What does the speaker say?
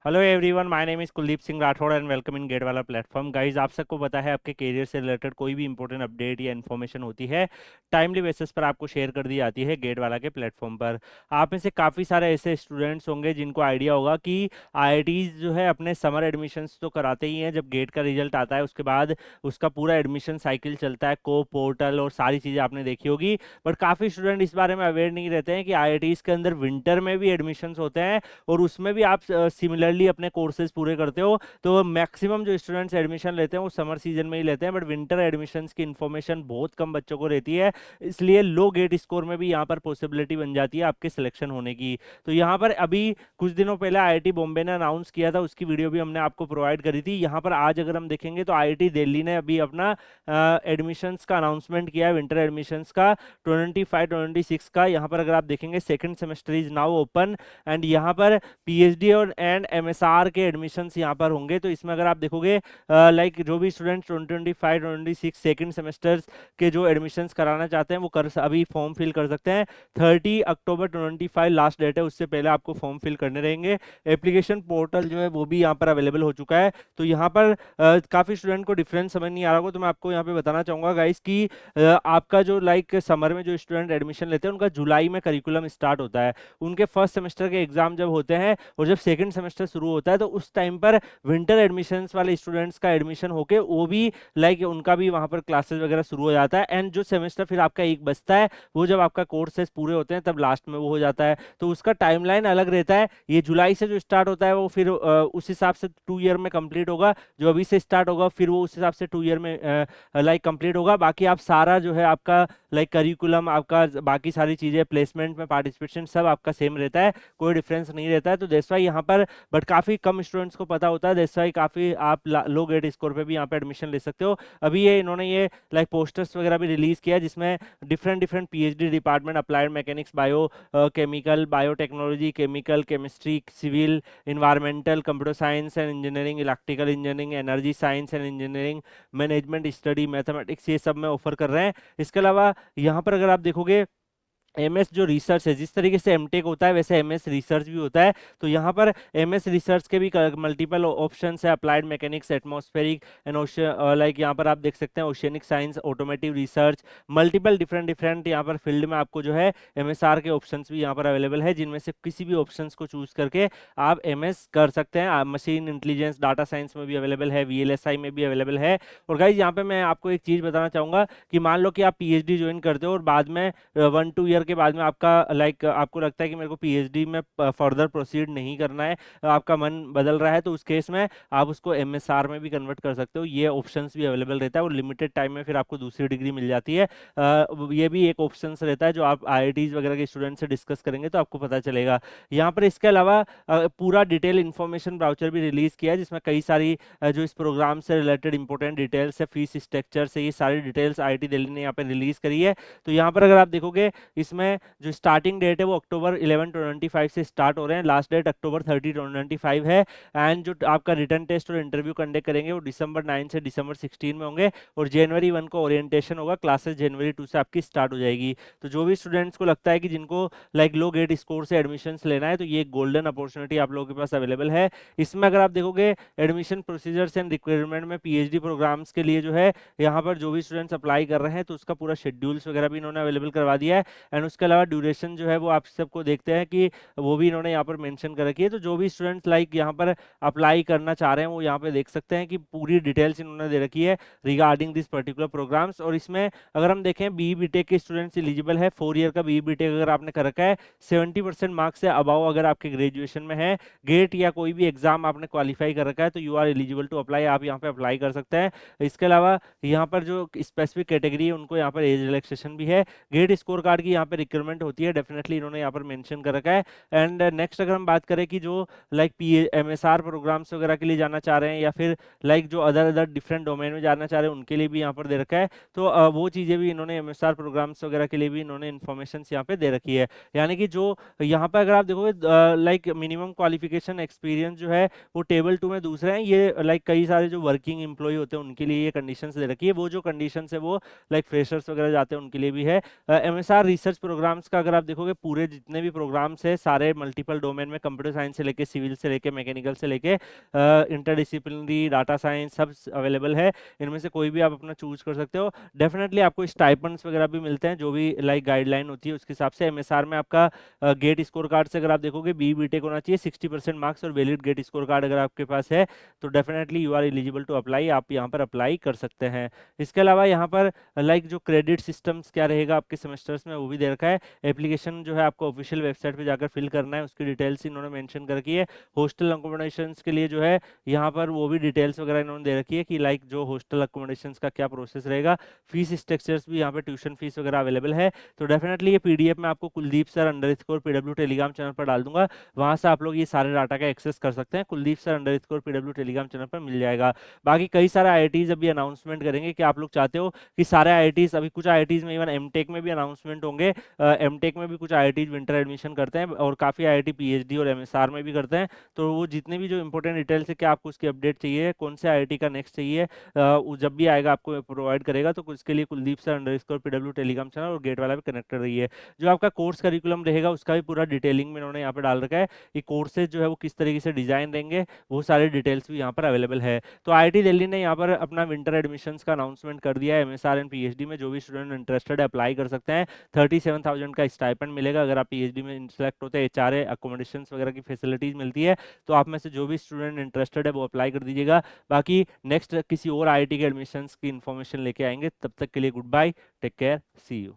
Hello everyone, my name is Kuldeep Singh Rathore and welcome in GATE Wallah platform. Guys, आप सबको पता है आपके करियर से रिलेटेड कोई भी इंपॉर्टेंट अपडेट या इन्फॉर्मेशन होती है टाइमली बेसिस पर आपको शेयर कर दी जाती है गेट वाला के प्लेटफॉर्म पर। आप में से काफ़ी सारे ऐसे स्टूडेंट्स होंगे जिनको आइडिया होगा कि आईआईटीज़ जो है अपने समर एडमिशन्स तो कराते ही हैं। जब गेट का रिजल्ट आता है उसके बाद उसका पूरा एडमिशन साइकिल चलता है, को पोर्टल और सारी चीज़ें आपने देखी होगी। बट काफ़ी स्टूडेंट इस बारे में अवेयर नहीं रहते हैं कि आईआईटीज़ के अंदर विंटर में भी एडमिशन्स होते हैं और उसमें भी आप सिमिलरली अपने कोर्सेज पूरे करते हो। तो मैक्सिमम जो स्टूडेंट्स एडमिशन लेते हैं वो समर सीजन में ही लेते हैं, बट विंटर एडमिशन्स की इन्फॉर्मेशन बहुत कम बच्चों को रहती है। इसलिए लो गेट स्कोर में भी यहाँ पर पॉसिबिलिटी बन जाती है आपके सिलेक्शन होने की। तो यहाँ पर अभी कुछ दिनों पहले आईआईटी बॉम्बे ने अनाउंस किया था, उसकी वीडियो भी हमने आपको प्रोवाइड करी थी। यहाँ पर आज अगर हम देखेंगे तो आईआईटी दिल्ली ने अभी अपना एडमिशन्स का अनाउंसमेंट किया है, विंटर एडमिशन्स का 25-26 का। यहाँ पर अगर आप देखेंगे second semester is now open and यहाँ पर पीएचडी और एंड एमएसआर के एडमिशन्स यहाँ पर होंगे। तो इसमें अगर आप देखोगे लाइक जो भी स्टूडेंट 2025-26 सेकेंड सेमेस्टर्स के जो एडमिशन्स कराना चाहते हैं वो अभी फॉर्म फिल कर सकते हैं। 30 अक्टूबर 2025 लास्ट डेट है, उससे पहले आपको फॉर्म फिल करने रहेंगे। एप्लीकेशन पोर्टल जो है वो भी यहाँ पर अवेलेबल हो चुका है। तो यहाँ पर काफ़ी स्टूडेंट को डिफरेंस समझ नहीं आ रहा होगा, तो मैं आपको यहाँ पे बताना चाहूँगा गाइस कि आपका जो लाइक समर में जो स्टूडेंट एडमिशन लेते हैं उनका जुलाई में करिकुलम स्टार्ट होता है। उनके फर्स्ट सेमेस्टर के एग्जाम जब होते हैं और जब सेकंड सेमेस्टर शुरू होता है तो उस टाइम पर विंटर एडमिशन्स वाले स्टूडेंट्स का एडमिशन होके वो भी लाइक उनका भी वहां पर क्लासेस वगैरह शुरू हो जाता है। एंड जो सेमेस्टर फिर आपका एक बचता है वो जब आपका कोर्सेज पूरे होते हैं तब लास्ट में वो हो जाता है। तो उसका टाइमलाइन अलग रहता है। ये जुलाई से जो स्टार्ट होता है वो फिर उस हिसाब से 2 ईयर में कंप्लीट होगा। जो अभी से स्टार्ट होगा फिर वो उस हिसाब से 2 ईयर में लाइक कंप्लीट होगा। बाकी आप सारा जो है आपका लाइक करिकुलम आपका बाकी सारी चीजें प्लेसमेंट में पार्टिसिपेशन सब आपका सेम रहता है, कोई डिफरेंस नहीं रहता है। तो दैट्स वाई यहाँ पर बट काफ़ी कम स्टूडेंट्स को पता होता है। दैट्स वाई काफ़ी आप लो ग्रेड स्कोर पे भी यहाँ पे एडमिशन ले सकते हो। अभी ये इन्होंने ये लाइक पोस्टर्स वगैरह भी रिलीज किया है जिसमें different different PhD department, applied mechanics, biochemical, biotechnology, chemical, chemistry, civil, environmental, computer science and engineering, electrical engineering, energy science and engineering, management study, mathematics, ये सब में ऑफर कर रहे हैं। इसके अलावा यहाँ पर अगर आप देखोगे एमएस जो रिसर्च है, जिस तरीके से एमटेक होता है वैसे एमएस रिसर्च भी होता है। तो यहाँ पर एमएस रिसर्च के भी मल्टीपल ऑप्शंस है, applied mechanics, atmospheric and like यहाँ पर आप देख सकते हैं oceanic science, automotive research, multiple different different यहाँ पर फील्ड में आपको जो है एमएसआर के ऑप्शंस भी यहाँ पर अवेलेबल है, जिनमें से किसी भी ऑप्शंस को चूज करके आप एमएस कर सकते हैं। मशीन इंटेलिजेंस, डाटा साइंस में भी अवेलेबल है, वीएलएसआई में भी अवेलेबल है। और गाइज यहाँ पे मैं आपको एक चीज़ बताना चाहूँगा कि मान लो कि आप पीएचडी ज्वाइन करते हो और बाद में 1-2 ईयर के बाद में आपका लाइक आपको लगता है कि मेरे को पीएचडी में फर्दर प्रोसीड नहीं करना है, आपका मन बदल रहा है, तो उस केस में आप उसको एमएसआर में भी कन्वर्ट कर सकते हो। ये ऑप्शंस भी अवेलेबल रहता है और लिमिटेड टाइम में फिर आपको दूसरी डिग्री मिल जाती है। ये भी एक ऑप्शंस रहता है जो आप आईआईटीज वगैरह के स्टूडेंट से डिस्कस करेंगे तो आपको पता चलेगा। यहाँ पर इसके अलावा पूरा डिटेल इन्फॉर्मेशन ब्राउचर भी रिलीज किया है जिसमें कई सारी जो इस प्रोग्राम से रिलेटेड इंपॉर्टेंट डिटेल्स है, फीस स्ट्रक्चर से ये सारी डिटेल्स आईआईटी दिल्ली ने यहाँ पर रिलीज करी है। तो यहाँ पर अगर आप देखोगे इसमें जो स्टार्टिंग डेट है वो अक्टूबर 11 2025 से स्टार्ट हो रहे हैं, लास्ट डेट अक्टूबर 30 2025 है। एंड जो आपका रिटर्न टेस्ट और इंटरव्यू कंडक्ट करेंगे वो दिसंबर 9 से दिसंबर 16 में होंगे और जनवरी 1 को ओरिएंटेशन होगा, क्लासेस जनवरी 2 से आपकी स्टार्ट हो जाएगी। तो जो भी स्टूडेंट्स को लगता है कि जिनको लाइक लो ग्रेड स्कोर से एडमिशन लेना है तो ये गोल्डन अपॉर्चुनिटी आप लोगों के पास अवेलेबल है। इसमें अगर आप देखोगे एडमिशन प्रोसीजर्स एंड रिक्वायरमेंट में पीएचडी प्रोग्राम्स के लिए जो है यहाँ पर जो भी स्टूडेंट्स अप्लाई कर रहे हैं तो उसका पूरा शेड्यूल्स वगैरह भी इन्होंने अवेलेबल करवा दिया है। एंड उसके अलावा ड्यूरेशन जो है वो आप सबको देखते हैं कि वो भी इन्होंने यहाँ पर मेंशन कर रखी है। तो जो भी स्टूडेंट्स लाइक यहाँ पर अप्लाई करना चाह रहे हैं वो यहाँ पे देख सकते हैं कि पूरी डिटेल्स इन्होंने दे रखी है रिगार्डिंग दिस पर्टिकुलर प्रोग्राम्स। और इसमें अगर हम देखें बी बीटेक के स्टूडेंट्स एलिजिबल है, 4 ईयर का बी बीटेक अगर आपने कर रखा है, 70% मार्क्स से अबाव अगर आपके ग्रेजुएशन में है, गेट या कोई भी एग्जाम आपने क्वालिफाई कर रखा है तो you are eligible to apply, आप यहाँ पे अप्लाई कर सकते हैं। इसके अलावा यहाँ पर जो स्पेसिफिक कैटेगरी है उनको यहाँ पर एज रिलैक्सेशन भी है। गेट स्कोर कार्ड की यहाँ पे रिक्वायरमेंट होती है, डेफिनेटली इन्होंने यहाँ पर मेंशन कर रखा है। एंड नेक्स्ट अगर हम बात करें कि जो लाइक पी एमएसआर प्रोग्राम्स वगैरह के लिए जाना चाह रहे हैं या फिर लाइक जो अदर अदर डिफरेंट डोमेन में जाना चाह रहे हैं उनके लिए भी यहाँ पर दे रखा है। तो वो चीज़ें भी इन्होंने एमएसआर प्रोग्राम्स वगैरह के लिए भी इन्होंने इन्फॉर्मेशन यहाँ पे दे रखी है। यानी कि जो यहाँ पर अगर आप देखोगे लाइक मिनिमम क्वालिफिकेशन एक्सपीरियंस जो है वो टेबल 2 में दूसरे हैं। ये लाइक कई सारे जो वर्किंग एम्प्लॉय होते हैं उनके लिए ये कंडीशंस दे रखी है। वो जो कंडीशंस है वो लाइक फ्रेशर्स वगैरह जाते हैं उनके लिए भी है। एमएसआर रिसर्च प्रोग्राम्स का अगर आप देखोगे, पूरे जितने भी प्रोग्राम्स है सारे मल्टीपल डोमेन में, कंप्यूटर साइंस से लेके सिविल से लेके मैकेनिकल से लेके इंटरडिसिप्लिनरी डाटा साइंस सब अवेलेबल है। इनमें से कोई भी आप अपना चूज कर सकते हो। डेफिनेटली आपको स्टाइपेंड्स वगैरह भी मिलते हैं, जो भी लाइक गाइडलाइन होती है उसके हिसाब से। एमएसआर में आपका गेट स्कोर कार्ड से अगर आप देखोगे, बीटेक होना चाहिए, 60% मार्क्स और वैलिड गेट स्कोर कार्ड अगर आपके पास है तो definitely you are eligible to apply, आप यहाँ पर अप्लाई कर सकते हैं। इसके अलावा यहाँ पर लाइक जो क्रेडिट सिस्टम्स क्या रहेगा आपके सेमेस्टर्स में वो भी दे रखा है। एप्लीकेशन जो है आपको ऑफिशियल वेबसाइट पे जाकर फिल करना है, उसकी डिटेल्स इन्होंने मेंशन कर रखी है। हॉस्टल अकोमोडेशंस के लिए जो है यहाँ पर वो भी डिटेल्स वगैरह इन्होंने दे रखी है कि लाइक जो हॉस्टल अकोमोडेशंस का क्या प्रोसेस रहेगा। फीस स्ट्रक्चर्स भी यहाँ पे ट्यूशन फीस वगैरह अवेलेबल है। तो डेफिनेटली ये पीडीएफ में आपको Kuldeep sir underscore PW telegram channel पर डाल दूंगा, वहां से आप लोग ये सारे डाटा का एक्सेस कर सकते हैं। Kuldeep sir underscore PW telegram channel पर मिल जाएगा। बाकी कई सारे आईआईटीज अभी अनाउंसमेंट करेंगे कि आप लोग चाहते हो कि सारे आईआईटीज, अभी कुछ आईआईटीज में इवन एमटेक में भी अनाउंसमेंट होंगे। एमटेक में भी कुछ आईआईटीज विंटर एडमिशन करते हैं और काफी आईआईटी पीएचडी और एमएसआर में भी करते हैं। तो वो जितने भी जो इंपॉर्टेंट डिटेल्स है कि आपको उसकी अपडेट चाहिए, कौन से आईआईटी का नेक्स्ट चाहिए, वो जब भी आएगा आपको प्रोवाइड करेगा। तो उसके लिए Kuldeep sir underscore PW telegram channel और गेट वाला भी कनेक्ट कर रही है। जो आपका कोर्स करिकुलम रहेगा उसका भी पूरा डिटेलिंग में इन्होंने यहाँ पे डाल रखा है कि कोर्सेज जो है वो किस तरीके से डिजाइन रहेंगे, वो सारे डिटेल्स भी यहाँ पर अवेलेबल है। तो आईआईटी दिल्ली ने यहाँ पर अपना विंटर एडमिशंस का अनाउंसमेंट कर दिया है। एमएसआर एंड पीएचडी में जो भी स्टूडेंट इंटरेस्टेड है अप्लाई कर सकते हैं। 37,000 का स्टाइपेंड मिलेगा अगर आप पीएचडी में सिलेक्ट होते हैं। एचआरए अकोमोडेशंस वगैरह की फैसिलिटीज मिलती है। तो आप में से जो भी स्टूडेंट इंटरेस्टेड है वो अप्लाई कर दीजिएगा। बाकी नेक्स्ट किसी और आईआईटी के एडमिशंस की इन्फॉर्मेशन लेके आएंगे, तब तक के लिए good bye, take care, see you.